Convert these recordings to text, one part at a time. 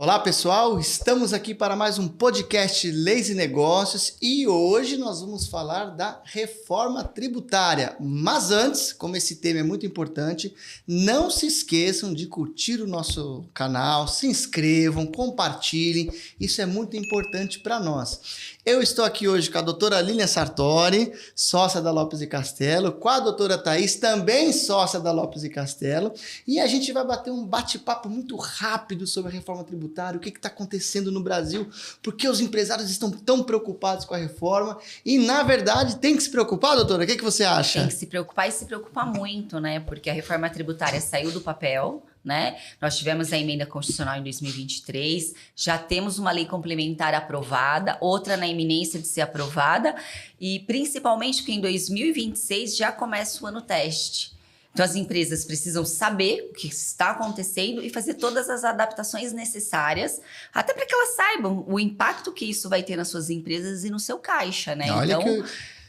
Olá pessoal, estamos aqui para mais um podcast Leis e Negócios e hoje nós vamos falar da reforma tributária. Mas antes, como esse tema é muito importante, não se esqueçam de curtir o nosso canal, se inscrevam, compartilhem, isso é muito importante para nós. Eu estou aqui hoje com a doutora Lilian Sartori, sócia da Lopes e Castello, com a doutora Thaís, também sócia da Lopes e Castello, e a gente vai bater um bate-papo muito rápido sobre a reforma tributária, o que está acontecendo no Brasil, por que os empresários estão tão preocupados com a reforma, e na verdade tem que se preocupar, doutora? O que você acha? Tem que se preocupar e se preocupar muito, né? Porque a reforma tributária saiu do papel, né? Nós tivemos a emenda constitucional em 2023, já temos uma lei complementar aprovada, outra na iminência de ser aprovada, e principalmente porque em 2026 já começa o ano teste. Então as empresas precisam saber o que está acontecendo e fazer todas as adaptações necessárias, até para que elas saibam o impacto que isso vai ter nas suas empresas e no seu caixa, né? Olha então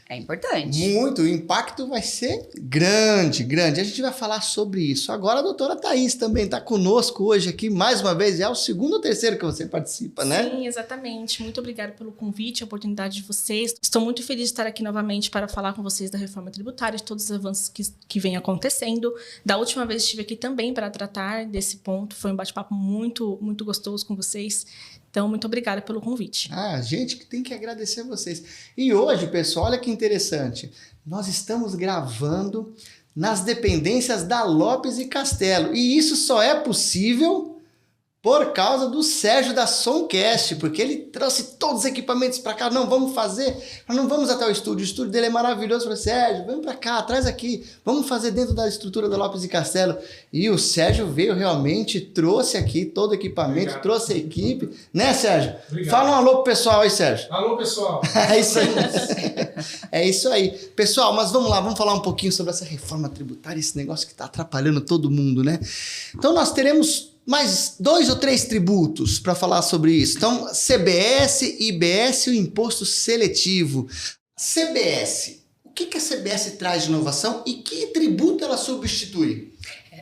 é importante. Muito, o impacto vai ser grande. A gente vai falar sobre isso. Agora a doutora Thaís também está conosco hoje aqui, mais uma vez, é o segundo ou terceiro que você participa, né? Sim, exatamente. Muito obrigada pelo convite, a oportunidade de vocês. Estou muito feliz de estar aqui novamente para falar com vocês da reforma tributária, de todos os avanços que vem acontecendo. Da última vez estive aqui também para tratar desse ponto, foi um bate-papo muito, muito gostoso com vocês. Então, muito obrigada pelo convite. A gente que tem que agradecer a vocês. E hoje, pessoal, olha que interessante. Nós estamos gravando nas dependências da Lopes e Castello. E isso só é possível por causa do Sérgio da Somcast, porque ele trouxe todos os equipamentos para cá. Não, vamos fazer, mas não vamos até o estúdio dele é maravilhoso. Eu falei, Sérgio, vem para cá, traz aqui, vamos fazer dentro da estrutura da Lopes e Castello. E o Sérgio veio realmente, trouxe aqui todo o equipamento, trouxe a equipe, né, Sérgio? Obrigado. Fala um alô pro pessoal aí, Sérgio. Alô, pessoal. É isso aí. É isso aí. Pessoal, mas vamos lá, vamos falar um pouquinho sobre essa reforma tributária, esse negócio que está atrapalhando todo mundo, né? Então nós teremos mais 2 ou 3 tributos para falar sobre isso. Então, CBS, IBS e o imposto seletivo. CBS, o que a CBS traz de inovação e que tributo ela substitui?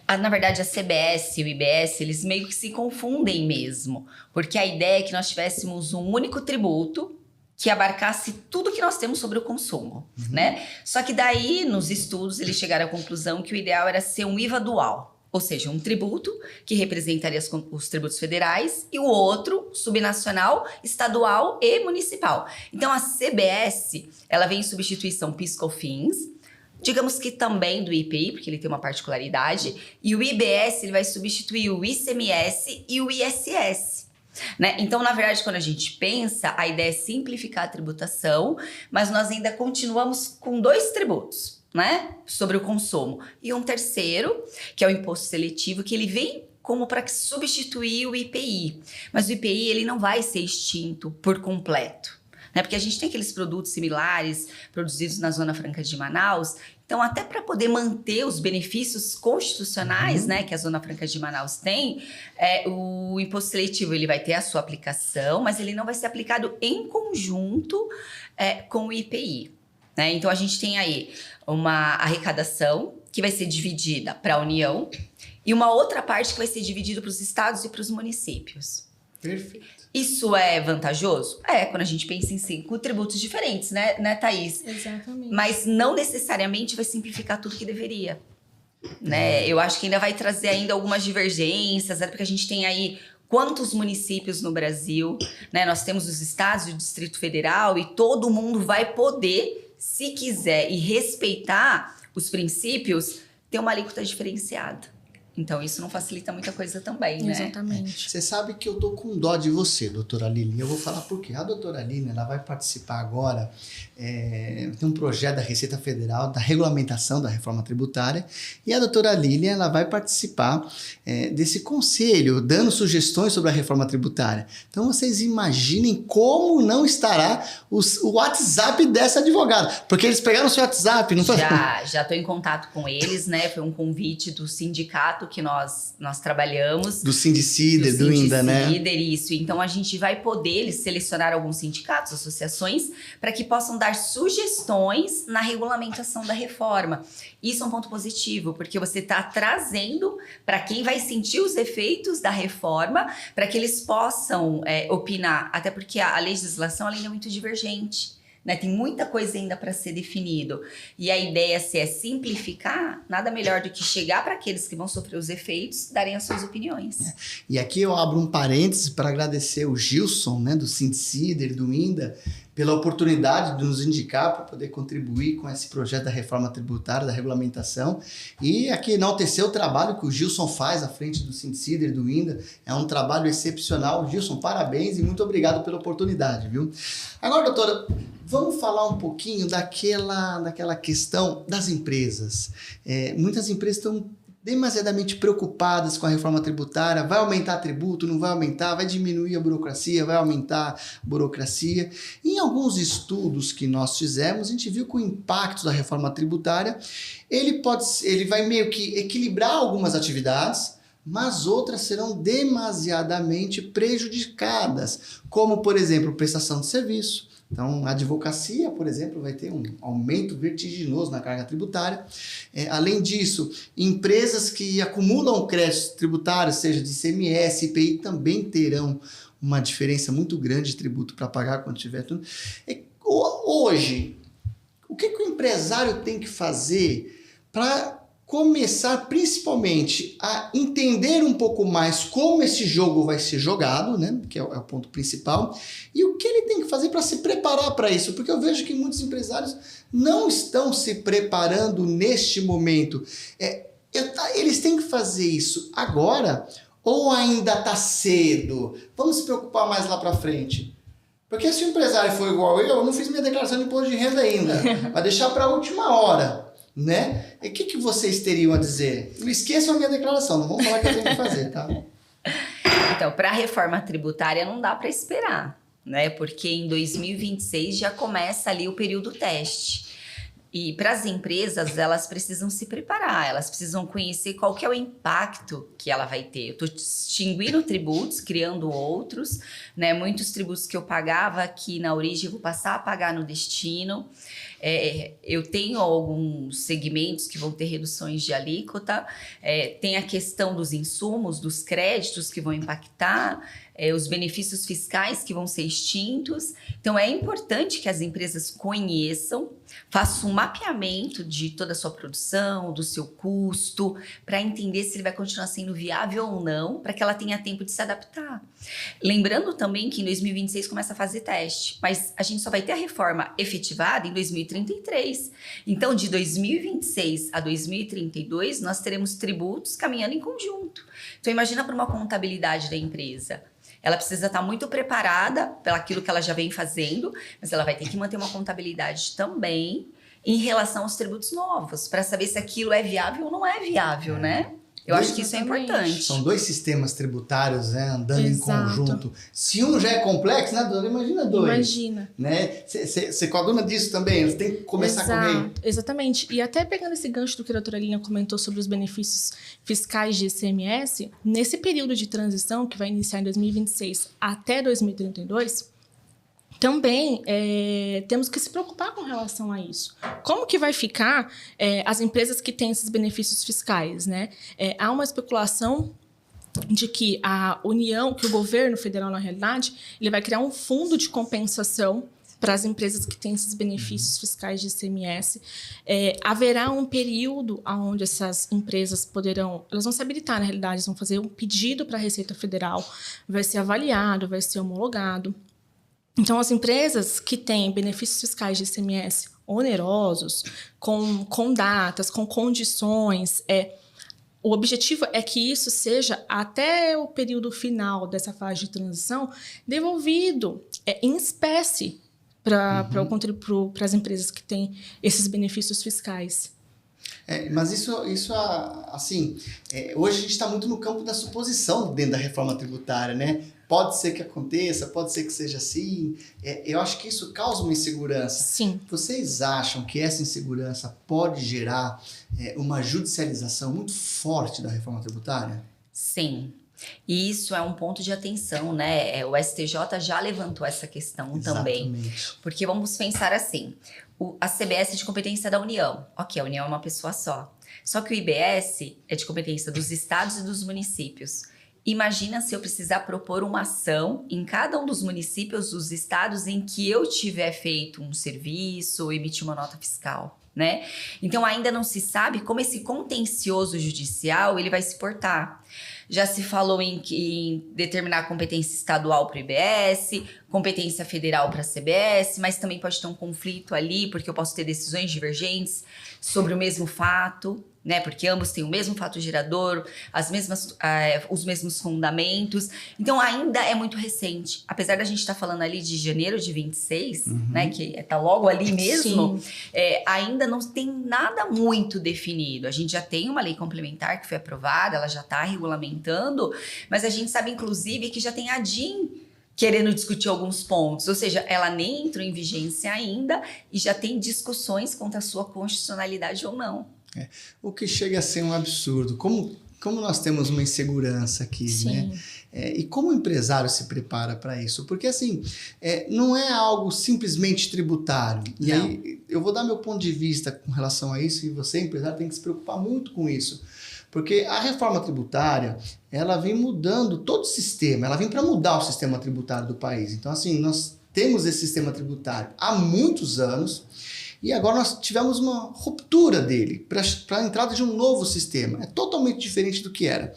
Na verdade, a CBS e o IBS, eles meio que se confundem mesmo, porque a ideia é que nós tivéssemos um único tributo que abarcasse tudo que nós temos sobre o consumo, né? Só que daí, nos estudos, eles chegaram à conclusão que o ideal era ser um IVA dual. Ou seja, um tributo que representaria os tributos federais e o outro subnacional, estadual e municipal. Então, a CBS, ela vem em substituição PIS/COFINS, digamos que também do IPI, porque ele tem uma particularidade, e o IBS ele vai substituir o ICMS e o ISS. Né? Então, na verdade, quando a gente pensa, a ideia é simplificar a tributação, mas nós ainda continuamos com 2 tributos, né, sobre o consumo. E um terceiro, que é o imposto seletivo, que ele vem como para substituir o IPI. Mas o IPI ele não vai ser extinto por completo, né? Porque a gente tem aqueles produtos similares produzidos na Zona Franca de Manaus. Então, até para poder manter os benefícios constitucionais, né, que a Zona Franca de Manaus tem, o imposto seletivo ele vai ter a sua aplicação, mas ele não vai ser aplicado em conjunto com o IPI. Né? Então, a gente tem aí uma arrecadação que vai ser dividida para a União e uma outra parte que vai ser dividida para os estados e para os municípios. Perfeito. Isso é vantajoso? Quando a gente pensa em 5 tributos diferentes, né, Thaís? Exatamente. Mas não necessariamente vai simplificar tudo que deveria. Né? Eu acho que ainda vai trazer ainda algumas divergências, porque a gente tem aí quantos municípios no Brasil, né? Nós temos os estados e o Distrito Federal e todo mundo vai poder, se quiser e respeitar os princípios, ter uma alíquota diferenciada. Então, isso não facilita muita coisa também, né? Exatamente. Você sabe que eu tô com dó de você, doutora Lilian. Eu vou falar por quê. A doutora Lilian, ela vai participar agora, tem um projeto da Receita Federal, da regulamentação da reforma tributária, e a doutora Lilian, ela vai participar desse conselho, dando sugestões sobre a reforma tributária. Então, vocês imaginem como não estará o WhatsApp dessa advogada, porque eles pegaram o seu WhatsApp, não foi? Já estou em contato com eles, né? Foi um convite do sindicato que nós trabalhamos. Do Sindicider, do INDA, né? Isso. Então, a gente vai poder eles selecionar alguns sindicatos, associações, para que possam dar sugestões na regulamentação da reforma. Isso é um ponto positivo, porque você está trazendo para quem vai sentir os efeitos da reforma, para que eles possam opinar. Até porque a legislação ela ainda é muito divergente. Né? Tem muita coisa ainda para ser definido. E a ideia, se é simplificar, nada melhor do que chegar para aqueles que vão sofrer os efeitos, darem as suas opiniões. E aqui eu abro um parênteses para agradecer o Gilson, né, do Sindicider, do INDA, pela oportunidade de nos indicar para poder contribuir com esse projeto da reforma tributária, da regulamentação. E aqui enaltecer o trabalho que o Gilson faz à frente do Sindicider, do INDA. É um trabalho excepcional. Gilson, parabéns e muito obrigado pela oportunidade, viu? Agora, doutora, vamos falar um pouquinho daquela questão das empresas. Muitas empresas estão demasiadamente preocupadas com a reforma tributária. Vai aumentar tributo, não vai aumentar, vai diminuir a burocracia, vai aumentar a burocracia. Em alguns estudos que nós fizemos, a gente viu que o impacto da reforma tributária, ele vai meio que equilibrar algumas atividades, mas outras serão demasiadamente prejudicadas, como, por exemplo, prestação de serviço. Então, a advocacia, por exemplo, vai ter um aumento vertiginoso na carga tributária. Além disso, empresas que acumulam créditos tributários, seja de ICMS, IPI, também terão uma diferença muito grande de tributo para pagar quando tiver tudo. Hoje, o que o empresário tem que fazer para começar principalmente a entender um pouco mais como esse jogo vai ser jogado, né? Que é o ponto principal, e o que ele tem que fazer para se preparar para isso? Porque eu vejo que muitos empresários não estão se preparando neste momento. Eles têm que fazer isso agora ou ainda está cedo? Vamos se preocupar mais lá para frente. Porque se o empresário for igual eu não fiz minha declaração de imposto de renda ainda, vai deixar para a última hora. Né? E o que vocês teriam a dizer? Não esqueçam a minha declaração, não vamos falar que eu tenho que fazer, tá? Então, para a reforma tributária não dá para esperar, né? Porque em 2026 já começa ali o período teste. E para as empresas, elas precisam se preparar, elas precisam conhecer qual que é o impacto que ela vai ter. Eu estou extinguindo tributos, criando outros, né? Muitos tributos que eu pagava aqui na origem, eu vou passar a pagar no destino. Eu tenho alguns segmentos que vão ter reduções de alíquota, tem a questão dos insumos, dos créditos que vão impactar, os benefícios fiscais que vão ser extintos. Então, é importante que as empresas conheçam, façam um mapeamento de toda a sua produção, do seu custo, para entender se ele vai continuar sendo viável ou não, para que ela tenha tempo de se adaptar. Lembrando também que em 2026 começa a fase teste, mas a gente só vai ter a reforma efetivada em 2033. Então, de 2026 a 2032, nós teremos tributos caminhando em conjunto. Então, imagina para uma contabilidade da empresa. Ela precisa estar muito preparada pelaquilo que ela já vem fazendo, mas ela vai ter que manter uma contabilidade também em relação aos tributos novos, para saber se aquilo é viável ou não é viável, né? Eu acho que isso é importante. São dois sistemas tributários, né, andando Exato. em conjunto. Se um já é complexo, né, dona? Imagina dois. Imagina. Né? Você coaduna disso também, você tem que começar a correr. Exatamente. E até pegando esse gancho do que a doutora Lina comentou sobre os benefícios fiscais de ICMS, nesse período de transição, que vai iniciar em 2026 até 2032, também temos que se preocupar com relação a isso. Como que vai ficar as empresas que têm esses benefícios fiscais, né? Há uma especulação de que a União, que o governo federal, na realidade, ele vai criar um fundo de compensação para as empresas que têm esses benefícios fiscais de ICMS. Haverá um período onde essas empresas poderão... Elas vão se habilitar, na realidade, eles vão fazer um pedido para a Receita Federal, vai ser avaliado, vai ser homologado. Então, as empresas que têm benefícios fiscais de ICMS onerosos, com datas, com condições, o objetivo é que isso seja, até o período final dessa fase de transição, devolvido em espécie para as empresas que têm esses benefícios fiscais. Mas isso assim, hoje a gente está muito no campo da suposição dentro da reforma tributária, né? Pode ser que aconteça, pode ser que seja assim. Eu acho que isso causa uma insegurança. Sim. Vocês acham que essa insegurança pode gerar uma judicialização muito forte da reforma tributária? Sim. E isso é um ponto de atenção, né? O STJ já levantou essa questão também. Porque vamos pensar assim, a CBS é de competência da União. Ok, a União é uma pessoa só. Só que o IBS é de competência dos estados e dos municípios. Imagina se eu precisar propor uma ação em cada um dos municípios, dos estados em que eu tiver feito um serviço ou emitir uma nota fiscal, né? Então ainda não se sabe como esse contencioso judicial ele vai se portar. Já se falou em determinar a competência estadual para o IBS, competência federal para a CBS, mas também pode ter um conflito ali, porque eu posso ter decisões divergentes sobre o mesmo fato, né? Porque ambos têm o mesmo fato gerador, os mesmos fundamentos. Então, ainda é muito recente. Apesar da gente estar falando ali de janeiro de 26, né? Que está logo ali mesmo, ainda não tem nada muito definido. A gente já tem uma lei complementar que foi aprovada, ela já está regulamentando, mas a gente sabe, inclusive, que já tem a DIN querendo discutir alguns pontos, ou seja, ela nem entrou em vigência ainda e já tem discussões quanto à sua constitucionalidade ou não. O que chega a ser um absurdo. Como nós temos uma insegurança aqui, né? E como o empresário se prepara para isso? Porque, assim, não é algo simplesmente tributário. E aí, eu vou dar meu ponto de vista com relação a isso, e você, empresário, tem que se preocupar muito com isso. Porque a reforma tributária, ela vem mudando todo o sistema, ela vem para mudar o sistema tributário do país. Então, assim, nós temos esse sistema tributário há muitos anos, e agora nós tivemos uma ruptura dele para a entrada de um novo sistema. É totalmente diferente do que era.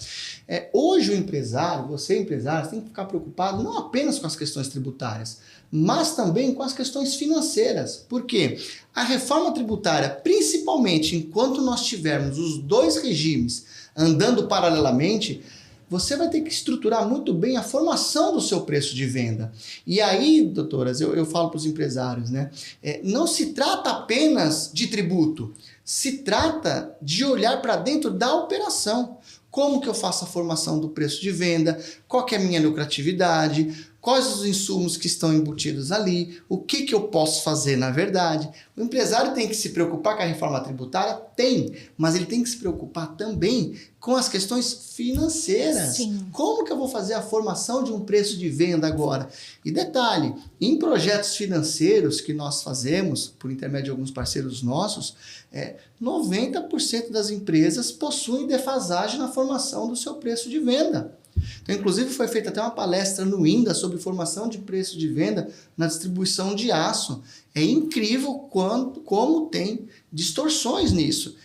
Hoje o empresário, você empresário, tem que ficar preocupado não apenas com as questões tributárias, mas também com as questões financeiras. Por quê? A reforma tributária, principalmente enquanto nós tivermos os dois regimes andando paralelamente, você vai ter que estruturar muito bem a formação do seu preço de venda. E aí, doutoras, eu falo para os empresários, né? Não se trata apenas de tributo, se trata de olhar para dentro da operação. Como que eu faço a formação do preço de venda? Qual que é a minha lucratividade? Quais os insumos que estão embutidos ali? O que eu posso fazer na verdade? O empresário tem que se preocupar com a reforma tributária? Tem, mas ele tem que se preocupar também com as questões financeiras. Sim. Como que eu vou fazer a formação de um preço de venda agora? E detalhe, em projetos financeiros que nós fazemos, por intermédio de alguns parceiros nossos, 90% das empresas possuem defasagem na formação do seu preço de venda. Então, inclusive, foi feita até uma palestra no INDA sobre formação de preço de venda na distribuição de aço. É incrível como tem distorções nisso.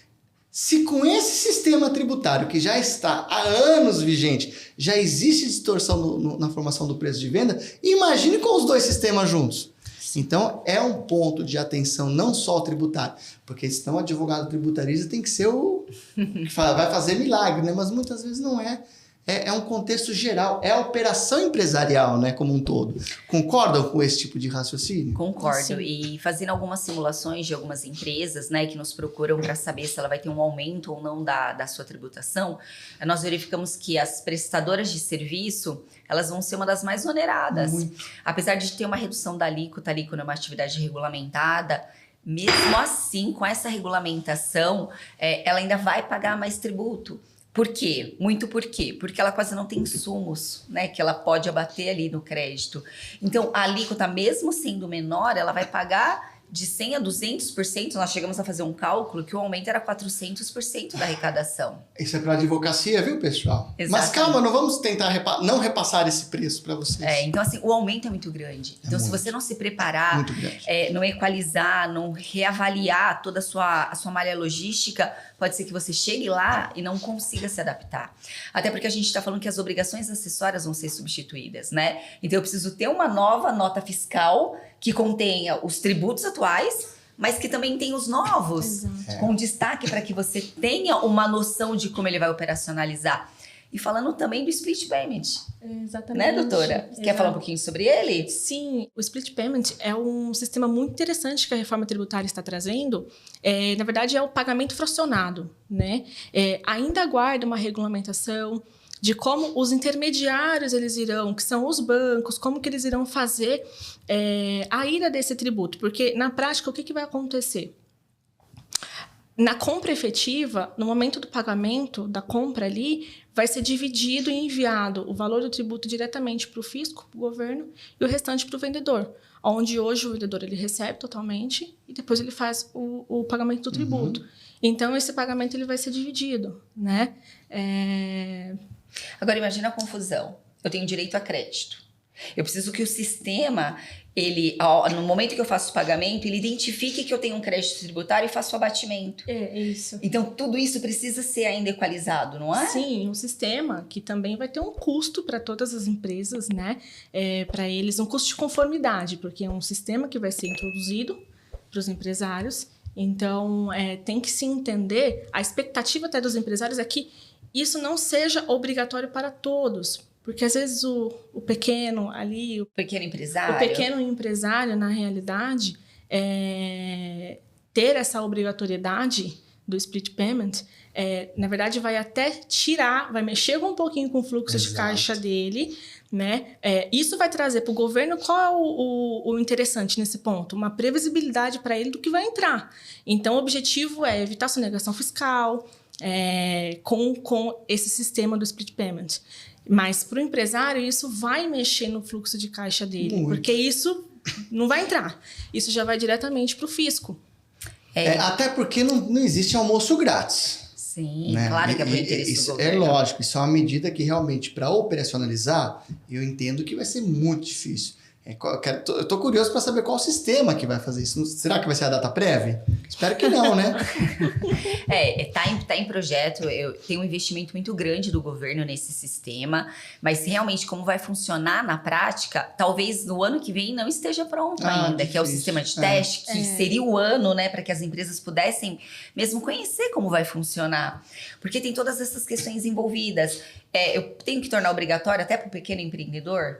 Se com esse sistema tributário, que já está há anos vigente, já existe distorção na formação do preço de venda, imagine com os dois sistemas juntos. Então, é um ponto de atenção não só o tributário, porque senão o advogado tributarista tem que ser o que vai fazer milagre, né? Mas muitas vezes não é. É um contexto geral, é a operação empresarial, né, como um todo. Concordam com esse tipo de raciocínio? Concordo. Sim. E fazendo algumas simulações de algumas empresas, né, que nos procuram para saber se ela vai ter um aumento ou não da sua tributação, nós verificamos que as prestadoras de serviço, elas vão ser uma das mais oneradas. Muito. Apesar de ter uma redução da alíquota ali quando é uma atividade regulamentada, mesmo assim, com essa regulamentação, ela ainda vai pagar mais tributo. Por quê? Muito por quê? Porque ela quase não tem insumos, né? Que ela pode abater ali no crédito. Então, a alíquota, mesmo sendo menor, ela vai pagar de 100% a 200%. Nós chegamos a fazer um cálculo que o aumento era 400% da arrecadação. Isso é para advocacia, viu, pessoal? Exatamente. Mas calma, não vamos tentar não repassar esse preço para vocês. Então, assim, o aumento é muito grande. Então, se você não se preparar, Muito grande. não equalizar, não reavaliar toda a sua malha logística, pode ser que você chegue lá e não consiga se adaptar. Até porque a gente está falando que as obrigações acessórias vão ser substituídas, né? Então, eu preciso ter uma nova nota fiscal que contenha os tributos atuais, mas que também tem os novos, Exato. com destaque para que você tenha uma noção de como ele vai operacionalizar. E falando também do split payment, Exatamente. né, doutora? Quer falar um pouquinho sobre ele? Sim, o split payment é um sistema muito interessante que a reforma tributária está trazendo. Na verdade, é o pagamento fracionado, né? Ainda aguarda uma regulamentação de como os intermediários eles irão, que são os bancos, como que eles irão fazer a ida desse tributo. Porque, na prática, o que vai acontecer? Na compra efetiva, no momento do pagamento da compra ali, vai ser dividido e enviado o valor do tributo diretamente para o fisco, para o governo, e o restante para o vendedor. Onde hoje o vendedor ele recebe totalmente e depois ele faz o pagamento do tributo. Então, esse pagamento ele vai ser dividido, né? Agora, imagina a confusão. Eu tenho direito a crédito. Eu preciso que o sistema, no momento que eu faço o pagamento, ele identifique que eu tenho um crédito tributário e faça o abatimento. Isso. Então, tudo isso precisa ser ainda equalizado, não é? Sim, um sistema que também vai ter um custo para todas as empresas, né? Para eles, um custo de conformidade, porque é um sistema que vai ser introduzido para os empresários. Então, tem que se entender, a expectativa até dos empresários é que isso não seja obrigatório para todos. Porque, às vezes, o pequeno ali... O pequeno empresário. O pequeno empresário, na realidade, ter essa obrigatoriedade do split payment, na verdade, vai até tirar, vai mexer um pouquinho com o fluxo de caixa dele, né? Isso vai trazer para o governo qual é o interessante nesse ponto? Uma previsibilidade para ele do que vai entrar. Então, o objetivo é evitar sonegação fiscal com esse sistema do split payment. Mas para o empresário, isso vai mexer no fluxo de caixa dele. Muito. Porque isso não vai entrar. Isso já vai diretamente para o fisco. Até porque não existe almoço grátis. Sim, né? Claro que é para o interesse do governo. É lógico, isso é uma medida que realmente, para operacionalizar, eu entendo que vai ser muito difícil. Eu tô curioso para saber qual sistema que vai fazer isso. Será que vai ser a data prévia? Espero que não, né? Tá em projeto. Tem um investimento muito grande do governo nesse sistema, mas realmente como vai funcionar na prática, talvez no ano que vem não esteja pronto ainda, difícil. Que é o sistema de teste, que seria o ano, né, para que as empresas pudessem mesmo conhecer como vai funcionar. Porque tem todas essas questões envolvidas. Eu tenho que tornar obrigatório até para o pequeno empreendedor?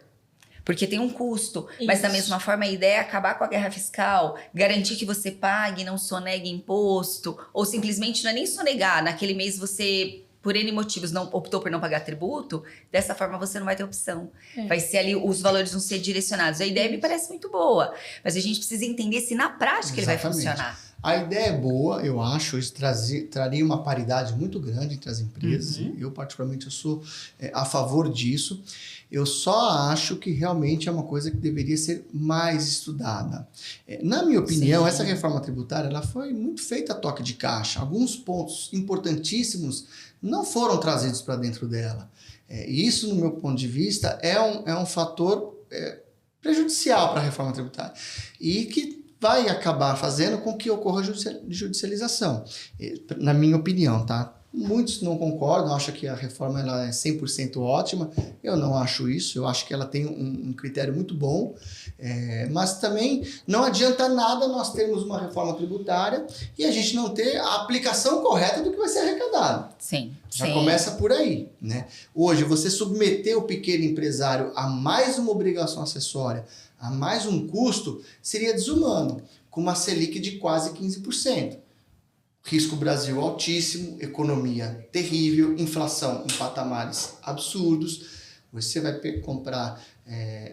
Porque tem um custo, mas da mesma forma a ideia é acabar com a guerra fiscal, garantir que você pague, não sonegue imposto, ou simplesmente não é nem sonegar, naquele mês você, por N motivos, não optou por não pagar tributo, dessa forma você não vai ter opção. Vai ser ali, os valores vão ser direcionados. A ideia me parece muito boa, mas a gente precisa entender se na prática ele vai funcionar. A ideia é boa, eu acho, isso traria uma paridade muito grande entre as empresas. Eu, particularmente, eu sou a favor disso. Eu só acho que realmente é uma coisa que deveria ser mais estudada. Na minha opinião, essa reforma tributária ela foi muito feita a toque de caixa. Alguns pontos importantíssimos não foram trazidos para dentro dela. Isso, no meu ponto de vista, é um fator prejudicial para a reforma tributária e que vai acabar fazendo com que ocorra judicialização. Na minha opinião, tá? Muitos não concordam, acham que a reforma ela é 100% ótima. Eu não acho isso, eu acho que ela tem um critério muito bom, mas também não adianta nada nós termos uma reforma tributária e a gente não ter a aplicação correta do que vai ser arrecadado. Sim. Já começa por aí, né? Hoje, você submeter o pequeno empresário a mais uma obrigação acessória, a mais um custo, seria desumano, com uma Selic de quase 15%. Risco Brasil altíssimo, economia terrível, inflação em patamares absurdos. Você vai comprar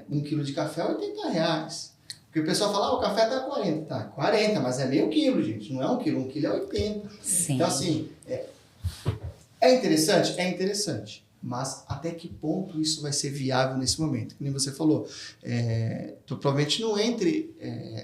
1 quilo de café a R$80. Porque o pessoal fala, o café tá 40. Tá, 40, mas é meio quilo, gente. Não é 1 quilo, 1 quilo é 80. Sim. Então, assim, é interessante? É interessante. Mas até que ponto isso vai ser viável nesse momento? Como você falou, provavelmente não entre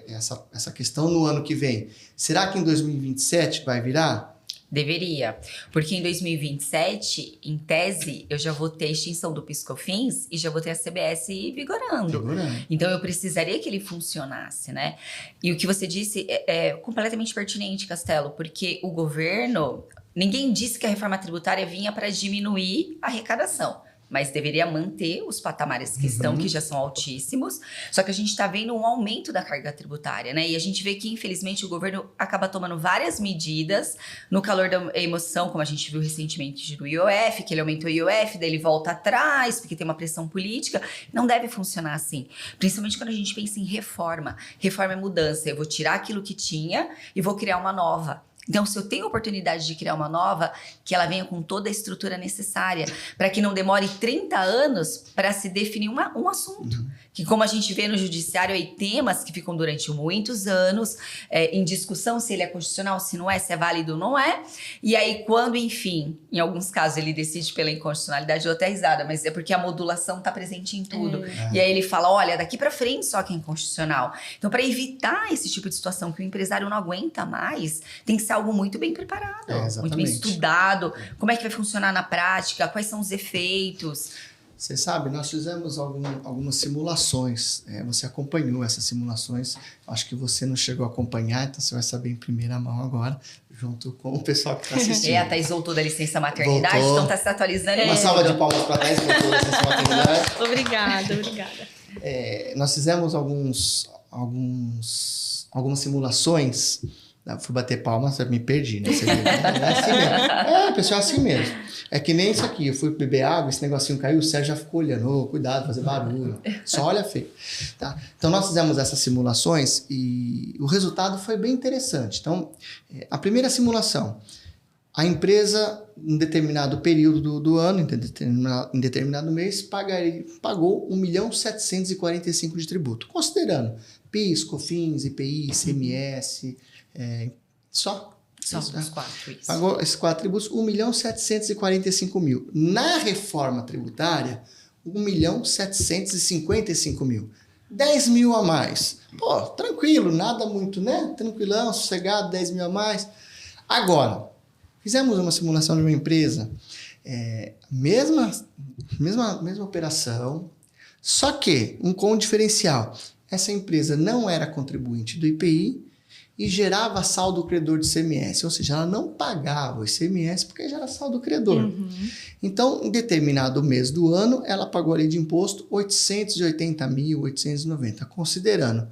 essa questão no ano que vem. Será que em 2027 vai virar? Deveria, porque em 2027, em tese, eu já vou ter extinção do PIS/COFINS e já vou ter a CBS vigorando. Então, eu precisaria que ele funcionasse, né? E o que você disse é completamente pertinente, Castelo, porque o governo... Ninguém disse que a reforma tributária vinha para diminuir a arrecadação. mas deveria manter os patamares que estão, que já são altíssimos. Só que a gente está vendo um aumento da carga tributária, né? E a gente vê que, infelizmente, o governo acaba tomando várias medidas no calor da emoção, como a gente viu recentemente do IOF, que ele aumentou o IOF, daí ele volta atrás, porque tem uma pressão política. Não deve funcionar assim. Principalmente quando a gente pensa em reforma. Reforma é mudança. Eu vou tirar aquilo que tinha e vou criar uma nova. Então, se eu tenho a oportunidade de criar uma nova, que ela venha com toda a estrutura necessária, para que não demore 30 anos para se definir um assunto. Que, como a gente vê no judiciário, aí temas que ficam durante muitos anos em discussão, se ele é constitucional, se não é, se é válido ou não é. E aí, quando, enfim, em alguns casos ele decide pela inconstitucionalidade, eu dou até risada, mas é porque a modulação está presente em tudo. E aí ele fala, olha, daqui para frente só que é inconstitucional. Então, para evitar esse tipo de situação que o empresário não aguenta mais, tem que ser algo muito bem preparado, muito bem estudado. Como é que vai funcionar na prática? Quais são os efeitos? Você sabe, nós fizemos algumas simulações. Você acompanhou essas simulações. Acho que você não chegou a acompanhar, então você vai saber em primeira mão agora, junto com o pessoal que está assistindo. A Thaís voltou da licença maternidade, então está se atualizando. Uma salva de palmas para a Thaís, voltou da licença maternidade. Obrigada. Nós fizemos algumas simulações. Fui bater palmas, me perdi, né? Você viu? É assim mesmo. Pessoal, é assim mesmo. É que nem isso aqui. Eu fui beber água, esse negocinho caiu, o Sérgio já ficou olhando. Cuidado, fazer barulho. Só olha feio. Tá? Então, nós fizemos essas simulações e o resultado foi bem interessante. Então, a primeira simulação. A empresa, em determinado período do ano, em determinado mês, pagou 1.745.000 de tributo. Considerando PIS, COFINS, IPI, ICMS... Só os 4, isso. Pagou esses 4 tributos, 1.745.000. Na reforma tributária, 1.755.000. 10 mil a mais. Pô, tranquilo, nada muito, né? Tranquilão, sossegado, 10 mil a mais. Agora, fizemos uma simulação de uma empresa, mesma operação, só que com um diferencial. Essa empresa não era contribuinte do IPI, e gerava saldo credor de ICMS, ou seja, ela não pagava o ICMS porque já era saldo credor. Então, em determinado mês do ano, ela pagou ali de imposto 880.890, considerando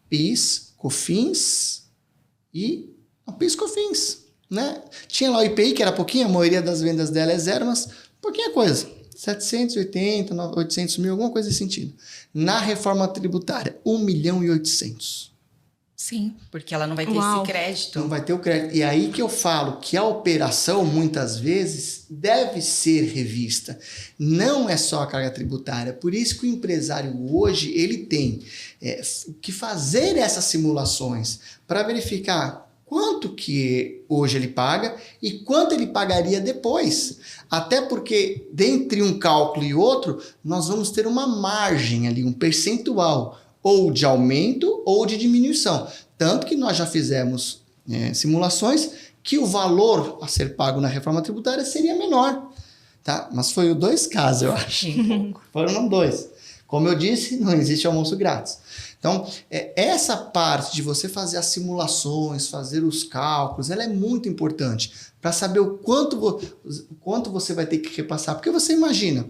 PIS, COFINS e PIS, né? Tinha lá o IPI, que era pouquinho, a maioria das vendas dela é zero, mas pouquinha coisa. 780, 800 mil, alguma coisa nesse sentido. Na reforma tributária, 1.800.000. Sim, porque ela não vai ter esse crédito. Não vai ter o crédito. E aí que eu falo que a operação, muitas vezes, deve ser revista. Não é só a carga tributária. Por isso que o empresário hoje, ele tem que fazer essas simulações para verificar quanto que hoje ele paga e quanto ele pagaria depois. Até porque, dentre um cálculo e outro, nós vamos ter uma margem ali, um percentual, ou de aumento ou de diminuição. Tanto que nós já fizemos simulações que o valor a ser pago na reforma tributária seria menor. Tá? Mas foi 2 casos, eu acho. Foram 2. Como eu disse, não existe almoço grátis. Então, essa parte de você fazer as simulações, fazer os cálculos, ela é muito importante para saber o quanto você vai ter que repassar. Porque você imagina,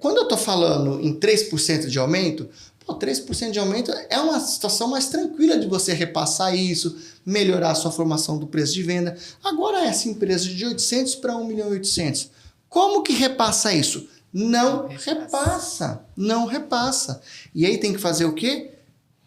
quando eu estou falando em 3% de aumento, 3% de aumento é uma situação mais tranquila de você repassar isso, melhorar a sua formação do preço de venda. Agora, essa empresa de 800 para 1.800.000, como que repassa isso? Não repassa. E aí tem que fazer o quê?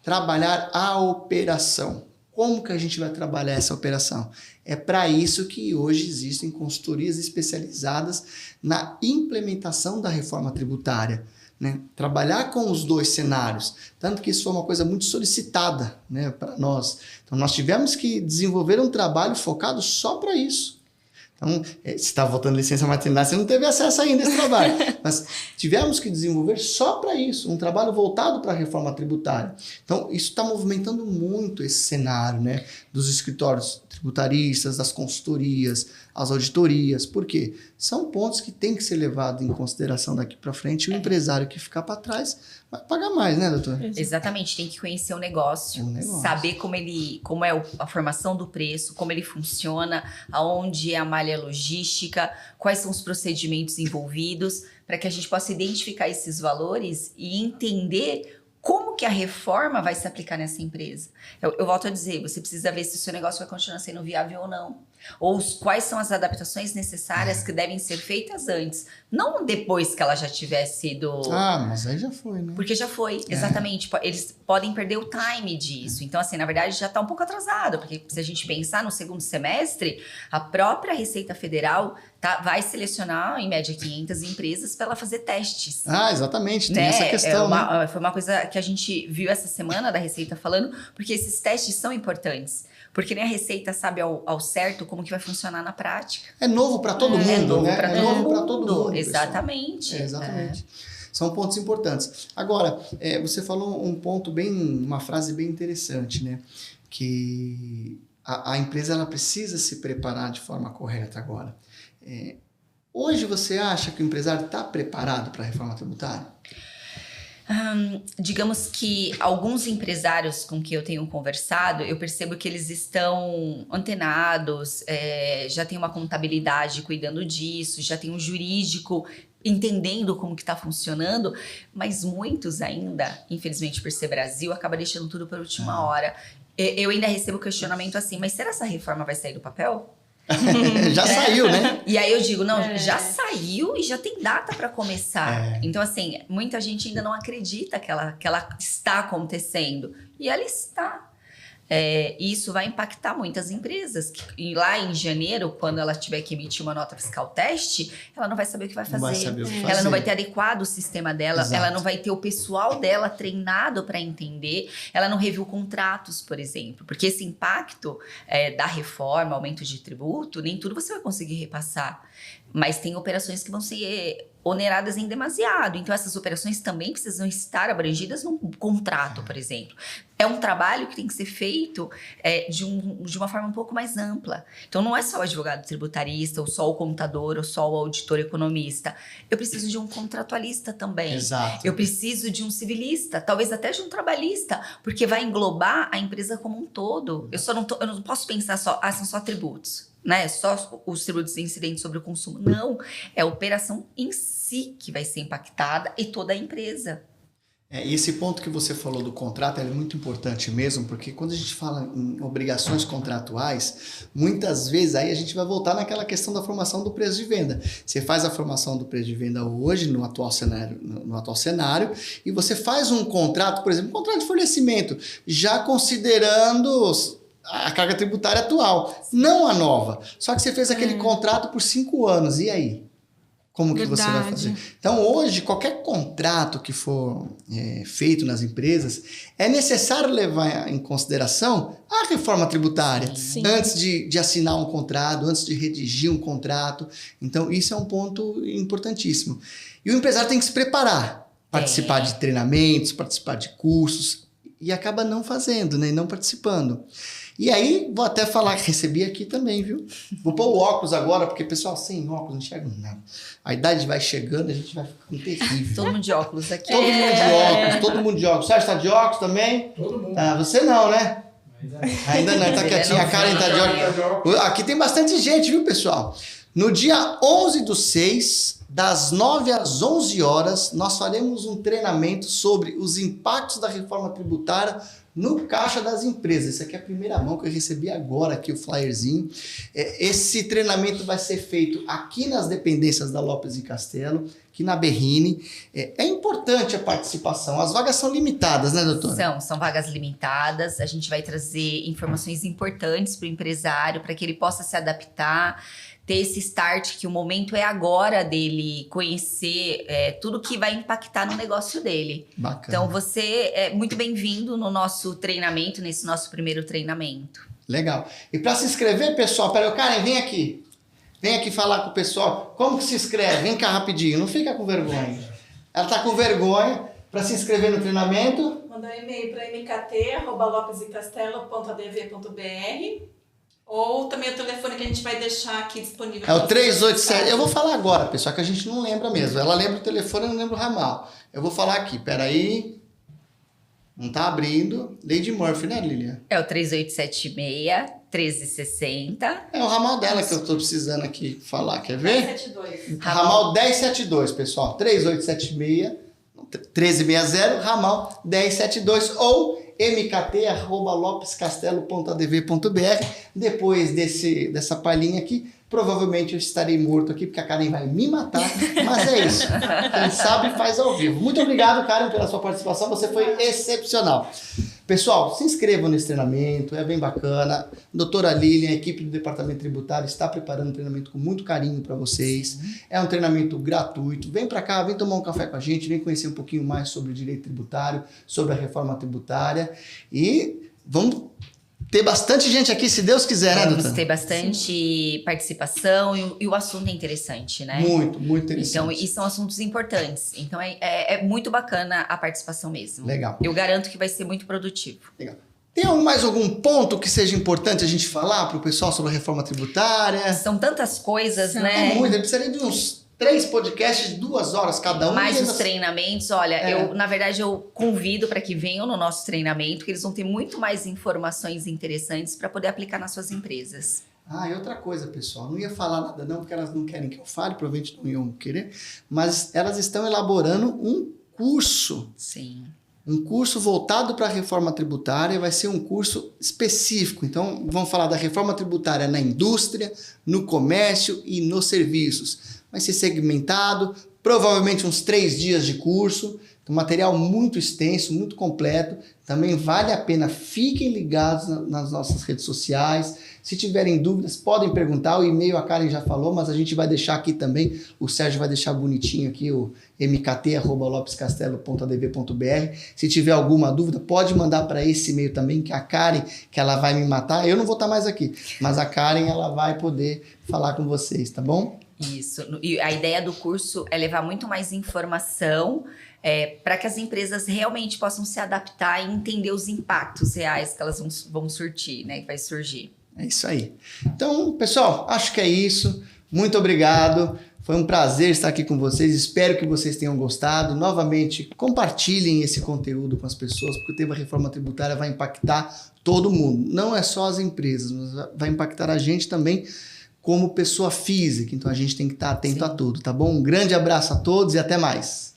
Trabalhar a operação. Como que a gente vai trabalhar essa operação? É para isso que hoje existem consultorias especializadas na implementação da reforma tributária. Né? Trabalhar com os 2 cenários, tanto que isso foi uma coisa muito solicitada, né, para nós. Então, nós tivemos que desenvolver um trabalho focado só para isso. Então, você está voltando licença maternidade, você não teve acesso ainda a esse trabalho, mas tivemos que desenvolver só para isso, um trabalho voltado para a reforma tributária. Então, isso está movimentando muito esse cenário, né, dos escritórios tributaristas, das consultorias, as auditorias. Por quê? São pontos que têm que ser levados em consideração daqui para frente. O empresário que ficar para trás vai pagar mais, né, doutor? Exatamente, tem que conhecer o negócio. Saber como é a formação do preço, como ele funciona, aonde é a malha malha logística, quais são os procedimentos envolvidos, para que a gente possa identificar esses valores e entender como que a reforma vai se aplicar nessa empresa. Eu volto a dizer, você precisa ver se o seu negócio vai continuar sendo viável ou não. Ou quais são as adaptações necessárias que devem ser feitas antes. Não depois que ela já tiver sido... mas aí já foi, né? Porque já foi, exatamente. Eles podem perder o time disso. Então, assim, na verdade, já está um pouco atrasado. Porque se a gente pensar no segundo semestre, a própria Receita Federal vai selecionar, em média, 500 empresas para ela fazer testes. Exatamente. Tem essa questão, né? Foi uma coisa que a gente viu essa semana da Receita falando, porque esses testes são importantes. Porque nem a Receita sabe ao certo como que vai funcionar na prática. É novo para todo mundo, né? É novo para todo mundo. Exatamente. Exatamente. São pontos importantes. Agora, você falou uma frase bem interessante, né? Que a empresa ela precisa se preparar de forma correta agora. Hoje você acha que o empresário está preparado para a reforma tributária? Digamos que alguns empresários com que eu tenho conversado, eu percebo que eles estão antenados, já tem uma contabilidade cuidando disso, já tem um jurídico entendendo como que está funcionando, mas muitos ainda, infelizmente por ser Brasil, acabam deixando tudo para a última hora. Eu ainda recebo questionamento assim, mas será que essa reforma vai sair do papel? Já saiu, né? E aí eu digo, não, já saiu e já tem data para começar. Então, assim, muita gente ainda não acredita que ela está acontecendo. E ela está. E isso vai impactar muitas empresas. E lá em janeiro, quando ela tiver que emitir uma nota fiscal teste, ela não vai saber o que vai fazer. Não vai saber o que fazer. Ela não vai ter adequado o sistema dela. Exato. Ela não vai ter o pessoal dela treinado para entender. Ela não reviu contratos, por exemplo. Porque esse impacto da reforma, aumento de tributo, nem tudo você vai conseguir repassar. Mas tem operações que vão ser oneradas em demasiado. Então, essas operações também precisam estar abrangidas num contrato, por exemplo. É um trabalho que tem que ser feito de uma forma um pouco mais ampla. Então, não é só o advogado tributarista, ou só o contador, ou só o auditor economista. Eu preciso de um contratualista também. Exato. Eu preciso de um civilista, talvez até de um trabalhista, porque vai englobar a empresa como um todo. Eu não posso pensar são só tributos. Né? Só os tributos incidentes sobre o consumo. Não, é a operação em si que vai ser impactada e toda a empresa. E esse ponto que você falou do contrato é muito importante mesmo, porque quando a gente fala em obrigações contratuais, muitas vezes aí a gente vai voltar naquela questão da formação do preço de venda. Você faz a formação do preço de venda hoje, no atual cenário, e você faz um contrato, por exemplo, um contrato de fornecimento, já considerando a carga tributária atual, não a nova. Só que você fez aquele contrato por 5 anos, e aí? Como que você vai fazer? Então, hoje, qualquer contrato que for feito nas empresas, é necessário levar em consideração a reforma tributária. Sim. Antes de assinar um contrato, antes de redigir um contrato. Então, isso é um ponto importantíssimo. E o empresário tem que se preparar, participar de treinamentos, participar de cursos, e acaba não fazendo, né? E não participando. E aí, vou até falar que recebi aqui também, viu? Vou pôr o óculos agora, porque, pessoal, sem óculos não enxerga nada. A idade vai chegando, a gente vai ficando terrível. Todo mundo de óculos aqui. Todo mundo de óculos. Sérgio, tá de óculos também? Todo mundo. Você não, né? Ainda não, tá quietinho, a Karen tá de óculos. Aqui tem bastante gente, viu, pessoal? No dia 11/6, das 9 às 11 horas, nós faremos um treinamento sobre os impactos da reforma tributária no caixa das empresas. Isso aqui é a primeira mão que eu recebi agora, aqui o flyerzinho. Esse treinamento vai ser feito aqui nas dependências da Lopes e Castelo, aqui na Berrini. É importante a participação. As vagas são limitadas, né, doutora? São vagas limitadas. A gente vai trazer informações importantes para o empresário, para que ele possa se adaptar, ter esse start, que o momento é agora dele conhecer tudo que vai impactar no negócio dele. Bacana. Então, você é muito bem-vindo no nosso treinamento, nesse nosso primeiro treinamento. Legal. E para se inscrever, pessoal, peraí, Karen, vem aqui. Vem aqui falar com o pessoal. Como que se inscreve? Vem cá rapidinho, não fica com vergonha. Ela tá com vergonha. Para se inscrever no treinamento, mandar um e-mail para mkt@lopesecastelo.adv.br ou também o telefone que a gente vai deixar aqui disponível. É o 387. Eu vou falar agora, pessoal, que a gente não lembra mesmo. Ela lembra o telefone, eu não lembro o ramal. Eu vou falar aqui, peraí. Não tá abrindo. Lady Murphy, né, Lilian? É o 3876-1360. É o ramal dela que eu tô precisando aqui falar, quer ver? 72. Ramal 1072, pessoal. 3876 1360, ramal 1072 ou mkt@lopescastelo.adv.br. Depois dessa palhinha aqui, provavelmente eu estarei morto aqui, porque a Karen vai me matar, mas é isso. Quem sabe faz ao vivo. Muito obrigado, Karen, pela sua participação, você foi excepcional. Pessoal, se inscrevam nesse treinamento, é bem bacana. Doutora Lilian, a equipe do Departamento Tributário está preparando um treinamento com muito carinho para vocês. É um treinamento gratuito. Vem para cá, vem tomar um café com a gente, vem conhecer um pouquinho mais sobre o direito tributário, sobre a reforma tributária e vamos ter bastante gente aqui, se Deus quiser, né, doutora? Vamos ter bastante participação e o assunto é interessante, né? Muito, muito interessante. Então, e são assuntos importantes. Então, é muito bacana a participação mesmo. Legal. Eu garanto que vai ser muito produtivo. Legal. Tem mais algum ponto que seja importante a gente falar para o pessoal sobre a reforma tributária? São tantas coisas, né? É muito, eu precisaria de uns 3 podcasts de 2 horas cada um. Mais os treinamentos, olha, na verdade, eu convido para que venham no nosso treinamento, que eles vão ter muito mais informações interessantes para poder aplicar nas suas empresas. Ah, e outra coisa, pessoal, não ia falar nada não, porque elas não querem que eu fale, provavelmente não iam querer, mas elas estão elaborando um curso. Sim. Um curso voltado para a reforma tributária, vai ser um curso específico. Então, vamos falar da reforma tributária na indústria, no comércio e nos serviços. Vai ser segmentado, provavelmente uns 3 dias de curso. Um material muito extenso, muito completo. Também vale a pena, fiquem ligados nas nossas redes sociais. Se tiverem dúvidas, podem perguntar. O e-mail a Karen já falou, mas a gente vai deixar aqui também. O Sérgio vai deixar bonitinho aqui, o mkt@lopescastelo.adv.br. Se tiver alguma dúvida, pode mandar para esse e-mail também, que a Karen, que ela vai me matar. Eu não vou estar mais aqui, mas a Karen, ela vai poder falar com vocês, tá bom? Isso. E a ideia do curso é levar muito mais informação para que as empresas realmente possam se adaptar e entender os impactos reais que elas vão surtir, né? Que vai surgir. É isso aí. Então, pessoal, acho que é isso. Muito obrigado. Foi um prazer estar aqui com vocês. Espero que vocês tenham gostado. Novamente, compartilhem esse conteúdo com as pessoas, porque o tema reforma tributária vai impactar todo mundo. Não é só as empresas, mas vai impactar a gente também como pessoa física. Então, a gente tem que estar atento a tudo, tá bom? Um grande abraço a todos e até mais.